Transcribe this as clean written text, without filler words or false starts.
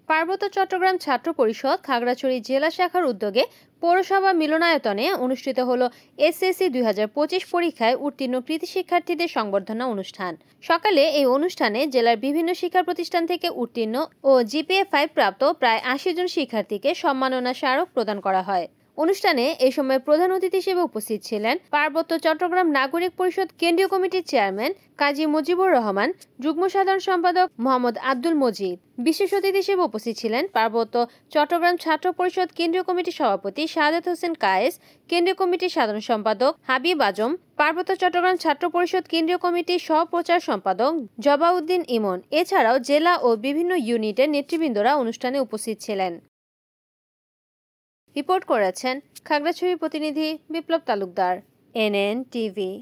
পার্বত্য চট্টগ্রাম ছাত্র পরিষদ খাগড়াছড়ি জেলা শাখার উদ্যোগে পৌরসভা মিলনায়তনে অনুষ্ঠিত হলো এসএসসি 2025 পরীক্ষায় উত্তীর্ণ কৃতি শিক্ষার্থীদের সংবর্ধনা অনুষ্ঠান। সকালে এই অনুষ্ঠানে জেলার বিভিন্ন শিক্ষা প্রতিষ্ঠান থেকে উত্তীর্ণ ও জিপিএ 5 প্রাপ্ত প্রায় 80 জন শিক্ষার্থীকে সম্মাননা স্মারক প্রদান করা হয়। অনুষ্ঠানে এই সময় প্রধান অতিথি হিসেবে উপস্থিত ছিলেন পার্বত্য চট্টগ্রাম নাগরিক পরিষদ কেন্দ্রীয় কমিটির চেয়ারম্যান কাজী মুজিবুর রহমান, যুগ্ম সাধারণ সম্পাদক মোহাম্মদ আব্দুল মজিদ। বিশেষ অতিথি হিসেবে উপস্থিত ছিলেন পার্বত্য চট্টগ্রাম ছাত্র পরিষদ কেন্দ্রীয় কমিটির সভাপতি শাহাদাত হোসেন কায়েস, কেন্দ্রীয় কমিটির সাধারণ সম্পাদক হাবিব আজম, পার্বত্য চট্টগ্রাম ছাত্র পরিষদ কেন্দ্রীয় কমিটির সহপ্রচার সম্পাদক জবাউদ্দিন ইমন, এছাড়াও জেলা ও বিভিন্ন ইউনিটের নেতৃবৃন্দরা অনুষ্ঠানে উপস্থিত ছিলেন। রিপোর্ট করেছেন খাগড়াছড়ি প্রতিনিধি বিপ্লব তালুকদার, NN টিভি।